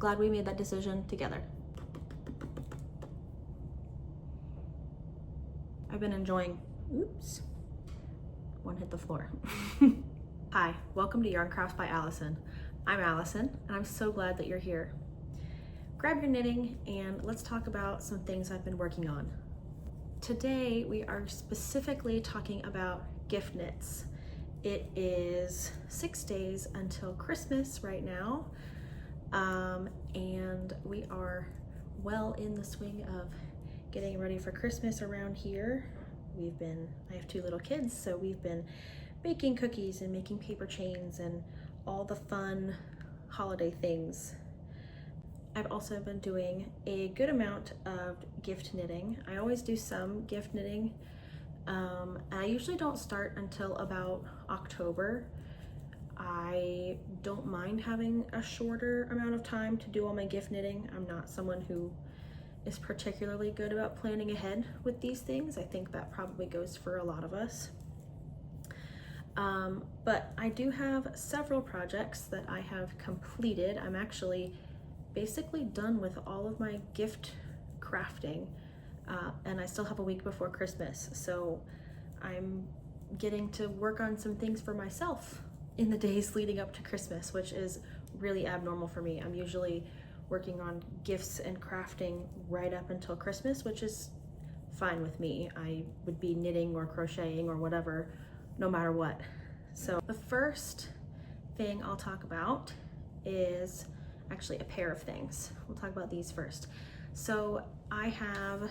glad we made that decision together. I've been enjoying, oops, one hit the floor. Hi, welcome to Yarn Crafts by Allison. I'm Allison, and I'm so glad that you're here. Grab your knitting and let's talk about some things I've been working on. Today, we are specifically talking about gift knits. It is 6 days until Christmas right now, and we are well in the swing of getting ready for Christmas around here. I have 2 little kids, so we've been baking cookies and making paper chains and all the fun holiday things. I've also been doing a good amount of gift knitting. I always do some gift knitting. I usually don't start until about October. I don't mind having a shorter amount of time to do all my gift knitting. I'm not someone who is particularly good about planning ahead with these things. I think that probably goes for a lot of us. But I do have several projects that I have completed. I'm actually basically done with all of my gift crafting, and I still have a week before Christmas. So I'm getting to work on some things for myself in the days leading up to Christmas, which is really abnormal for me. I'm usually working on gifts and crafting right up until Christmas, which is fine with me. I would be knitting or crocheting or whatever, no matter what. So the first thing I'll talk about is actually a pair of things. We'll talk about these first. So I have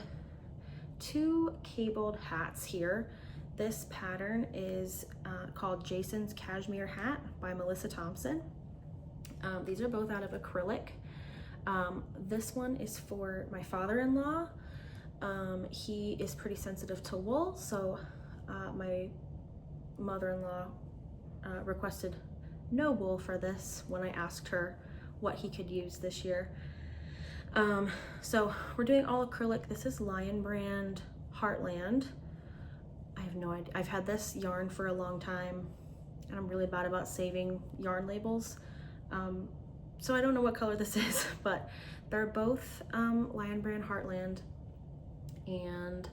2 cabled hats here. This pattern is called Jason's Cashmere Hat by Thomson. These are both out of acrylic. This one is for my father-in-law. He is pretty sensitive to wool, so my mother-in-law requested no wool for this when I asked her what he could use this year. So we're doing all acrylic. This is Lion brand Heartland. I have no idea. I've had this yarn for a long time, and I'm really bad about saving yarn labels. So I don't know what color this is, but they're both Lion brand Heartland. And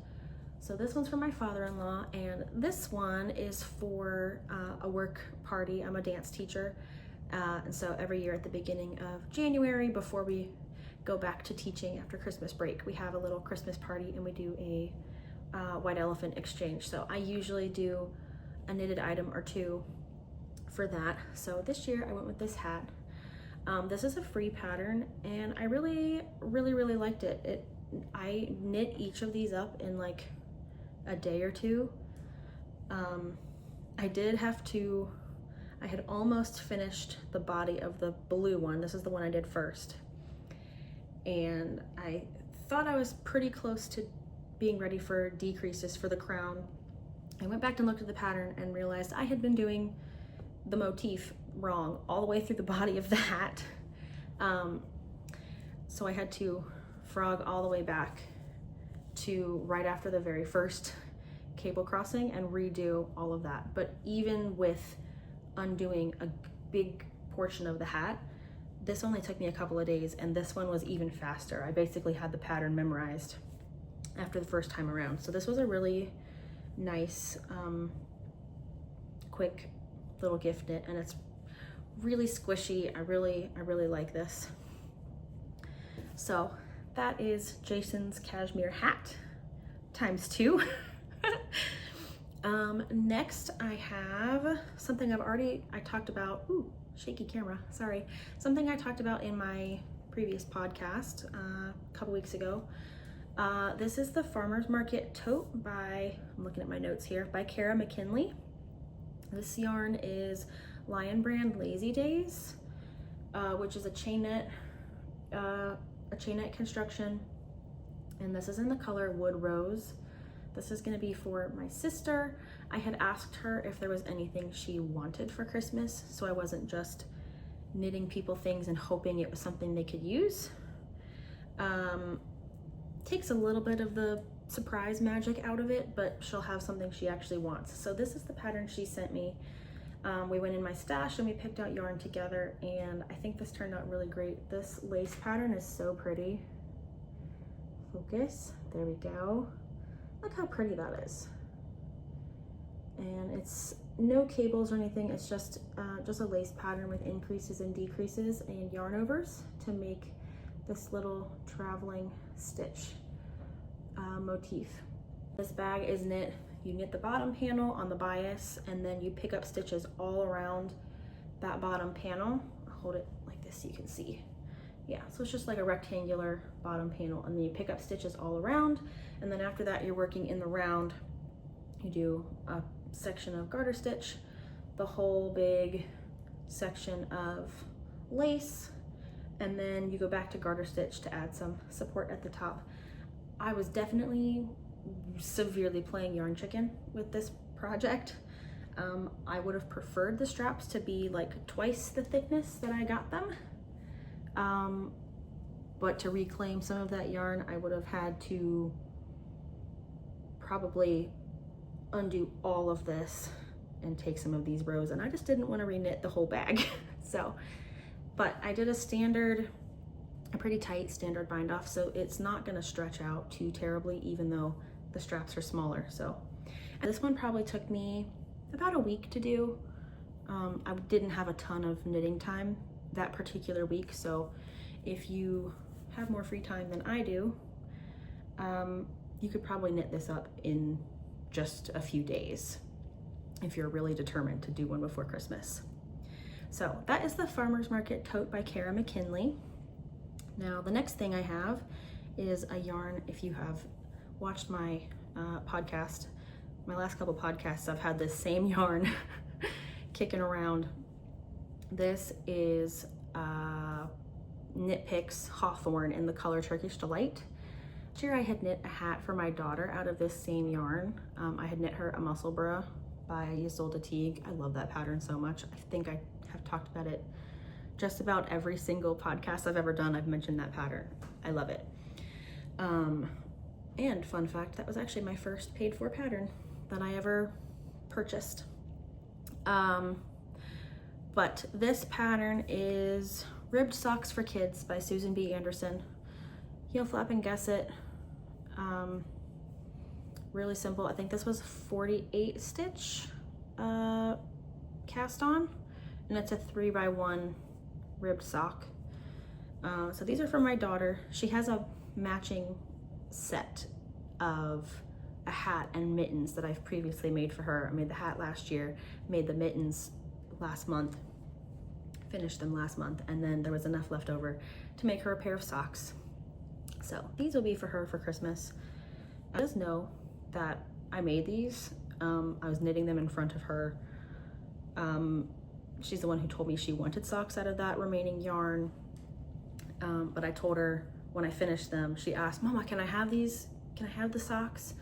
so this one's for my father-in-law, and this one is for a work party. I'm a dance teacher, and so every year at the beginning of January, before we go back to teaching after Christmas break, we have a little Christmas party and we do a white elephant exchange. So I usually do a knitted item or 2 for that. So this year I went with this hat. This is a free pattern, and I really liked it. I knit each of these up in like a day or 2. I had almost finished the body of the blue one. This is the one I did first. And I thought I was pretty close to being ready for decreases for the crown. I went back and looked at the pattern and realized I had been doing the motif wrong all the way through the body of the hat. So I had to frog all the way back to right after the very first cable crossing and redo all of that. But even with undoing a big portion of the hat, this only took me a couple of days, and this one was even faster. I basically had the pattern memorized after the first time around. So this was a really nice, quick little gift knit, and it's really squishy. I really like this. So that is Jason's Cashmere Hat times 2. Next I have something I talked about, shaky camera, sorry. Something I talked about in my previous podcast a couple weeks ago. This is the Farmer's Market Tote by, I'm looking at my notes here, by McKinley. This yarn is Lion brand Lazy Days, which is a chain knit construction, and this is in the color Wood Rose. This is gonna be for my sister. I had asked her if there was anything she wanted for Christmas, so I wasn't just knitting people things and hoping it was something they could use. Takes a little bit of the surprise magic out of it, but she'll have something she actually wants. So this is the pattern she sent me. We went in my stash and we picked out yarn together, and I think this turned out really great. This lace pattern is so pretty. Focus, there we go. Look how pretty that is. And it's no cables or anything, it's just a lace pattern with increases and decreases and yarn overs to make this little traveling stitch motif. This bag is knit. You knit the bottom panel on the bias, and then you pick up stitches all around that bottom panel. I'll hold it like this so you can see. Yeah, so it's just like a rectangular bottom panel, and then you pick up stitches all around, and then after that you're working in the round. You do a section of garter stitch, the whole big section of lace, and then you go back to garter stitch to add some support at the top. I was definitely severely playing yarn chicken with this project. I would have preferred the straps to be like twice the thickness that I got them. But to reclaim some of that yarn, I would have had to probably undo all of this and take some of these rows, and I just didn't want to reknit the whole bag. So, but I did a pretty tight standard bind off, so it's not going to stretch out too terribly, even though the straps are smaller. So, and this one probably took me about a week to do. I didn't have a ton of knitting time that particular week, so if you have more free time than I do, you could probably knit this up in just a few days if you're really determined to do one before Christmas. So that is the Farmer's Market Tote by Kara McKinley. Now the next thing I have is a yarn. If you have watched my podcast, my last couple podcasts, I've had this same yarn kicking around. This is Knit Picks Hawthorne in the color Turkish Delight. Last year I had knit a hat for my daughter out of this same yarn. I had knit her a Musselburgh by Ysolda Teague. I love that pattern so much. I think I have talked about it just about every single podcast I've ever done. I've mentioned that pattern. I love it. And fun fact, that was actually my first paid for pattern that I ever purchased. But this pattern is Ribbed Socks for Kids by Susan B. Anderson. Heel flap and gusset. Really simple. I think this was 48 stitch cast on, and it's a 3x1 ribbed sock. So these are for my daughter. She has a matching set of a hat and mittens that I've previously made for her. I made the hat last year, made the mittens last month, finished them last month, and then there was enough left over to make her a pair of socks. So these will be for her for Christmas. I just know that I made these. I was knitting them in front of her. She's the one who told me she wanted socks out of that remaining yarn. But I told her when I finished them, she asked, "Mama, can I have these? Can I have the socks?"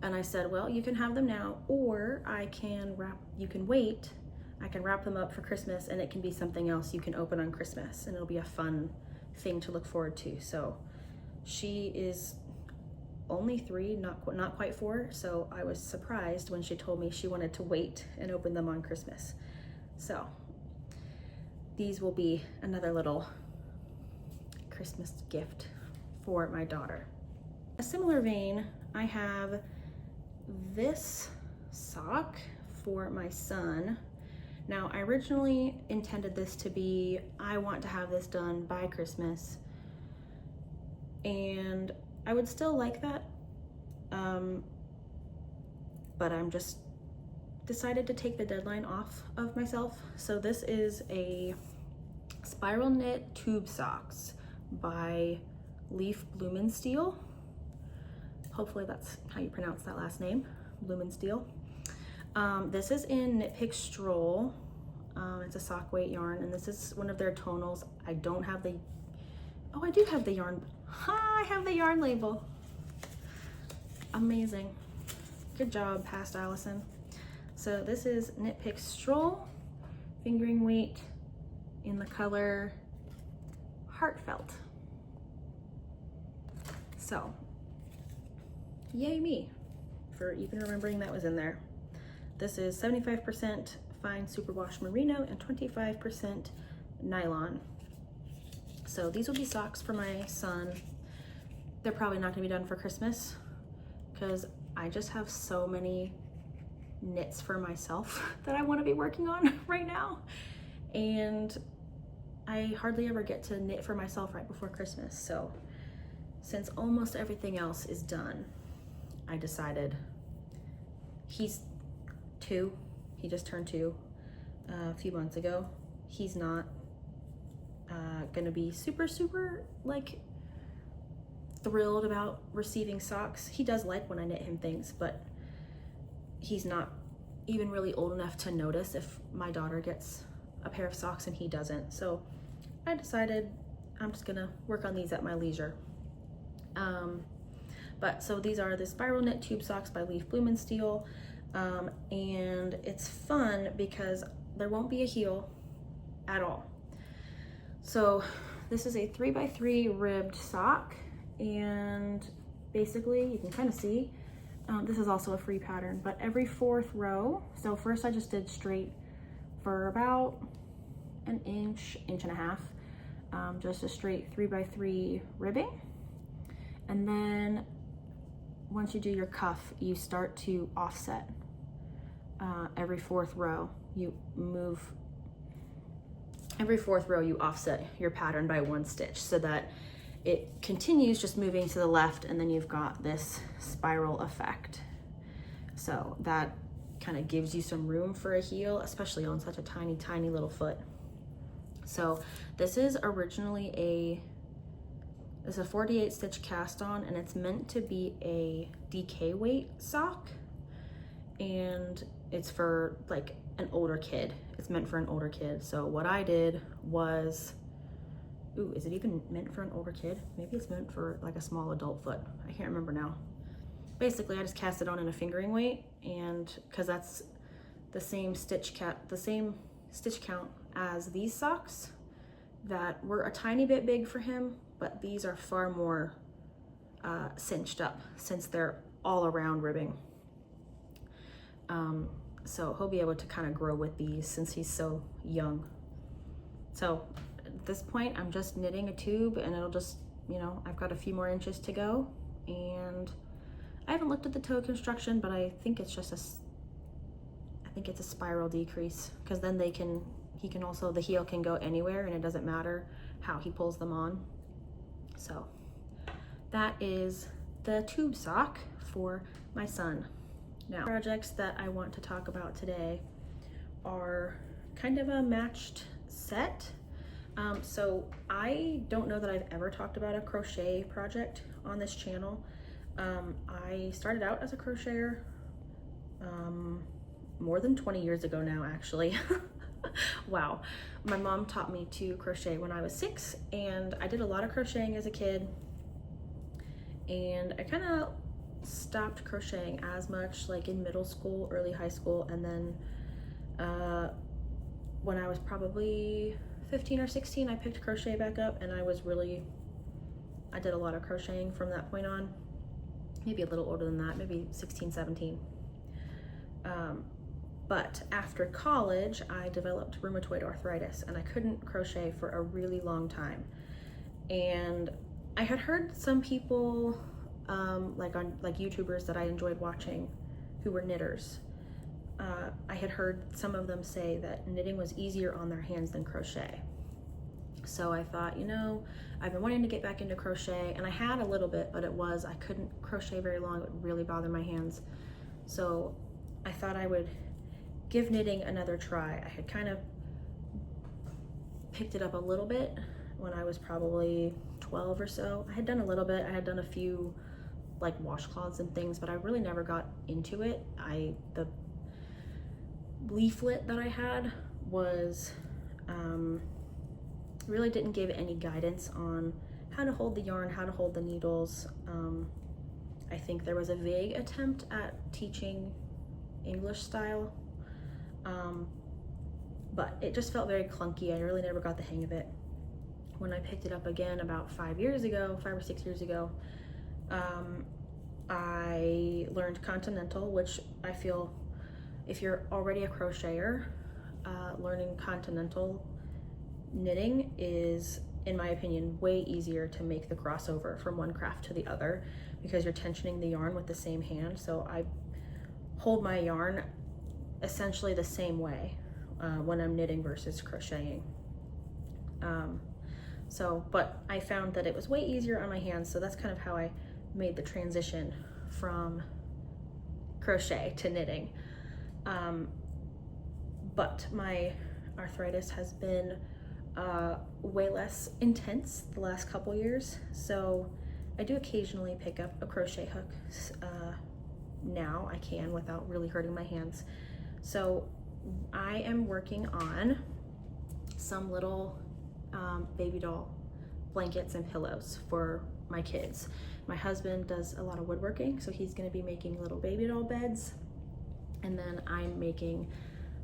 And I said, "Well, you can have them now, or you can wait. I can wrap them up for Christmas, and it can be something else you can open on Christmas, and it'll be a fun thing to look forward to." So she is only 3, not quite 4, so I was surprised when she told me she wanted to wait and open them on Christmas. So these will be another little Christmas gift for my daughter. A similar vein, I have this sock for my son. Now, I originally intended this to be, I want to have this done by Christmas, and I would still like that, but I'm just decided to take the deadline off of myself. So this is a spiral knit tube socks by Leef Bloomenstiel. Hopefully that's how you pronounce that last name, Bloomenstiel. This is in Knit Picks Stroll. It's a sock weight yarn, and this is one of their tonals. I don't have the, oh, I do have the yarn. I have the yarn label. Amazing. Good job, past Allison. So this is Knit Picks Stroll, fingering weight in the color Heartfelt. So, yay me for even remembering that was in there. This is 75% fine superwash merino and 25% nylon. So these will be socks for my son. They're probably not gonna be done for Christmas because I just have so many knits for myself that I wanna be working on right now. And I hardly ever get to knit for myself right before Christmas. So since almost everything else is done, I decided, he's 2, he just turned 2 a few months ago. He's not gonna be super like thrilled about receiving socks. He does like when I knit him things, but he's not even really old enough to notice if my daughter gets a pair of socks and he doesn't. So I decided I'm just gonna work on these at my leisure. But so these are the spiral knit tube socks by Leef Bloomenstiel, and it's fun because there won't be a heel at all. So this is a 3x3 ribbed sock, and basically you can kind of see, this is also a free pattern, but every 4th row, so first I just did straight for about an inch and a half, just a straight 3x3 ribbing. And then once you do your cuff, you start to offset. Every 4th row, you move, every 4th row you offset your pattern by 1 stitch so that it continues just moving to the left, and then you've got this spiral effect. So that kind of gives you some room for a heel, especially on such a tiny little foot. So this is originally it's a 48 stitch cast on, and it's meant to be a DK weight sock, and it's for like an older kid. It's meant for an older kid. So what I did was, ooh, is it even meant for an older kid? Maybe it's meant for like a small adult foot. I can't remember now. Basically, I just cast it on in a fingering weight, and because that's the same stitch count as these socks that were a tiny bit big for him, but these are far more cinched up since they're all around ribbing. So he'll be able to kind of grow with these since he's so young. So at this point, I'm just knitting a tube, and it'll just, you know, I've got a few more inches to go, and I haven't looked at the toe construction, but I think it's just a spiral decrease, because then he can also, the heel can go anywhere, and it doesn't matter how he pulls them on. So that is the tube sock for my son. Now, projects that I want to talk about today are kind of a matched set. So I don't know that I've ever talked about a crochet project on this channel. I started out as a crocheter more than 20 years ago now, actually. Wow. My mom taught me to crochet when I was 6, and I did a lot of crocheting as a kid, and I kind of stopped crocheting as much like in middle school, early high school, and then when I was probably 15 or 16, I picked crochet back up, and I did a lot of crocheting from that point on. Maybe a little older than that, maybe 16, 17. But after college, I developed rheumatoid arthritis, and I couldn't crochet for a really long time. And I had heard some people, like YouTubers that I enjoyed watching, who were knitters. I had heard some of them say that knitting was easier on their hands than crochet. So I thought, you know, I've been wanting to get back into crochet, and I had a little bit, but I couldn't crochet very long. It would really bother my hands. So I thought I would give knitting another try. I had kind of picked it up a little bit when I was probably 12 or so. I had done a little bit. I had done a few like washcloths and things, but I really never got into it. The leaflet that I had was really didn't give any guidance on how to hold the yarn, how to hold the needles. I think there was a vague attempt at teaching English style, but it just felt very clunky. I really never got the hang of it. When I picked it up again about 5 or 6 years ago, I learned Continental, which I feel if you're already a crocheter, learning continental knitting is, in my opinion, way easier to make the crossover from one craft to the other because you're tensioning the yarn with the same hand. So I hold my yarn essentially the same way when I'm knitting versus crocheting. But I found that it was way easier on my hands, so that's kind of how I made the transition from crochet to knitting. But my arthritis has been way less intense the last couple years, so I do occasionally pick up a crochet hook. Now I can without really hurting my hands. So I am working on some little baby doll blankets and pillows for my kids. My husband does a lot of woodworking, so he's going to be making little baby doll beds, and then I'm making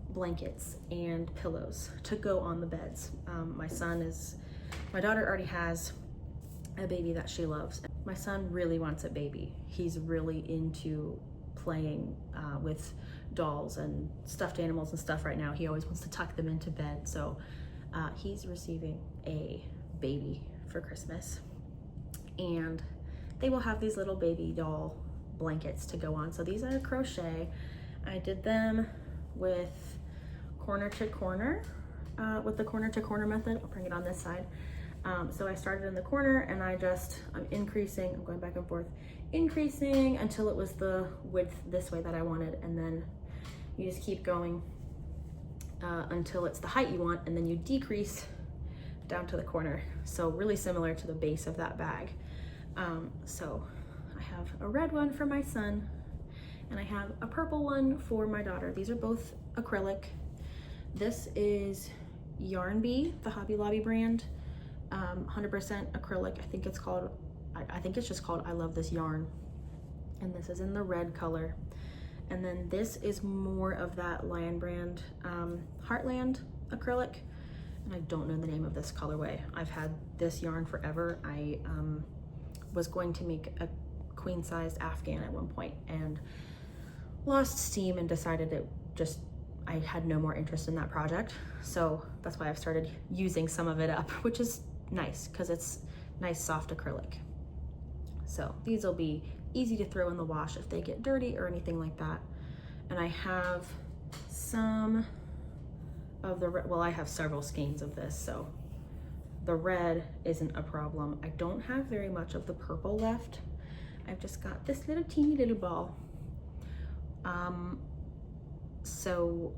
blankets and pillows to go on the beds. My daughter already has a baby that she loves. My son really wants a baby. He's really into playing with dolls and stuffed animals and stuff right now. He always wants to tuck them into bed, so he's receiving a baby for Christmas, and they will have these little baby doll blankets to go on. So these are crochet. I did them with corner to corner, with the corner to corner method. I'll bring it on this side. So I started in the corner, and I'm increasing, I'm going back and forth, increasing until it was the width this way that I wanted, and then you just keep going until it's the height you want, and then you decrease down to the corner. So really similar to the base of that bag. So I have a red one for my son, and I have a purple one for my daughter. These are both acrylic. This is Yarn Bee, the Hobby Lobby brand, 100% acrylic. I think it's just called I Love This Yarn. And this is in the red color. And then this is more of that Lion brand Heartland acrylic. And I don't know the name of this colorway. I've had this yarn forever. I was going to make a queen-sized Afghan at one point and lost steam and decided I had no more interest in that project. So that's why I've started using some of it up, which is nice because it's nice soft acrylic. So these will be easy to throw in the wash if they get dirty or anything like that. And I have some of I have several skeins of this, so the red isn't a problem. I don't have very much of the purple left. I've just got this little teeny little ball. So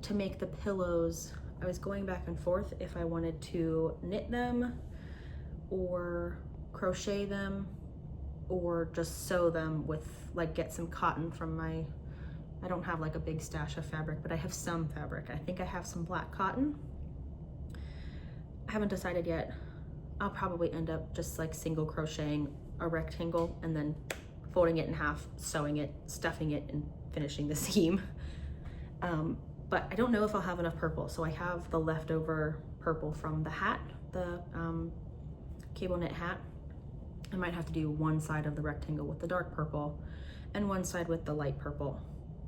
to make the pillows, I was going back and forth if I wanted to knit them or crochet them or just sew them with, like, get some cotton from I don't have like a big stash of fabric, but I have some fabric. I think I have some black cotton. I haven't decided yet. I'll probably end up just like single crocheting a rectangle and then folding it in half, sewing it, stuffing it, and finishing the seam. But I don't know if I'll have enough purple. So I have the leftover purple from the hat, the cable knit hat. I might have to do one side of the rectangle with the dark purple and one side with the light purple,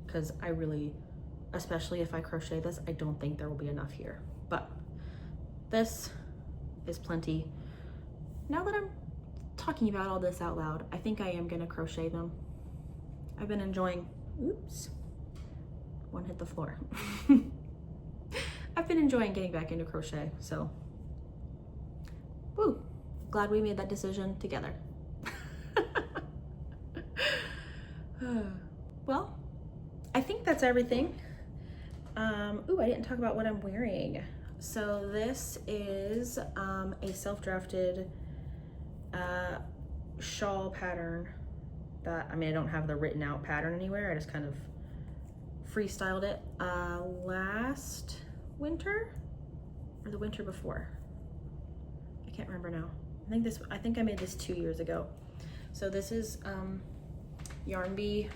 because I really, especially if I crochet this, I don't think there will be enough here. But this is plenty. Now that I'm talking about all this out loud, I think I am gonna crochet them. I've been enjoying, oops, one hit the floor. I've been enjoying getting back into crochet, so woo, glad we made that decision together. Well, I think that's everything. Ooh, I didn't talk about what I'm wearing. So this is a self-drafted shawl pattern that, I mean, I don't have the written out pattern anywhere. I just kind of freestyled it last winter or the winter before. I can't remember now. I think I made this 2 years ago. So this is Yarn Bee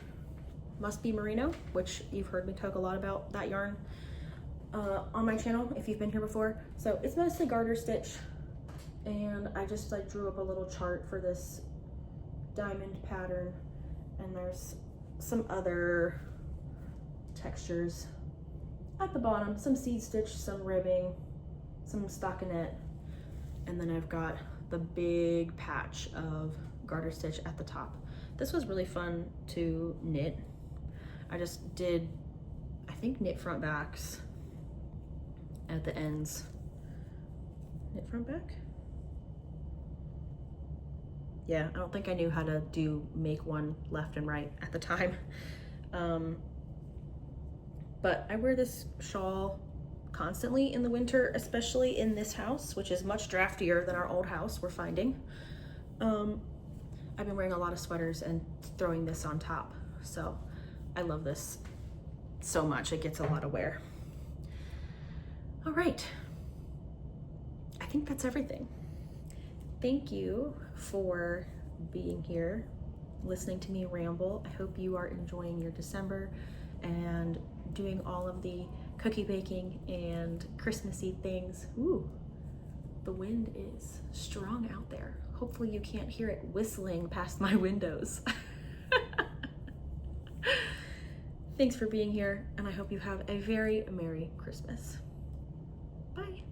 Must Be Merino, which you've heard me talk a lot about that yarn on my channel if you've been here before. So it's mostly garter stitch, and I just like drew up a little chart for this diamond pattern, and there's some other textures at the bottom, some seed stitch, some ribbing, some stockinette, and then I've got the big patch of garter stitch at the top. This was really fun to knit. I just did, I think, knit front backs at the ends. Knit front back? Yeah, I don't think I knew how to make one left and right at the time. But I wear this shawl constantly in the winter, especially in this house, which is much draftier than our old house we're finding. I've been wearing a lot of sweaters and throwing this on top. So I love this so much. It gets a lot of wear. All right. I think that's everything. Thank you for being here, listening to me ramble. I hope you are enjoying your December and doing all of the cookie baking and Christmassy things. Ooh, the wind is strong out there. Hopefully you can't hear it whistling past my windows. Thanks for being here, and I hope you have a very Merry Christmas. Bye.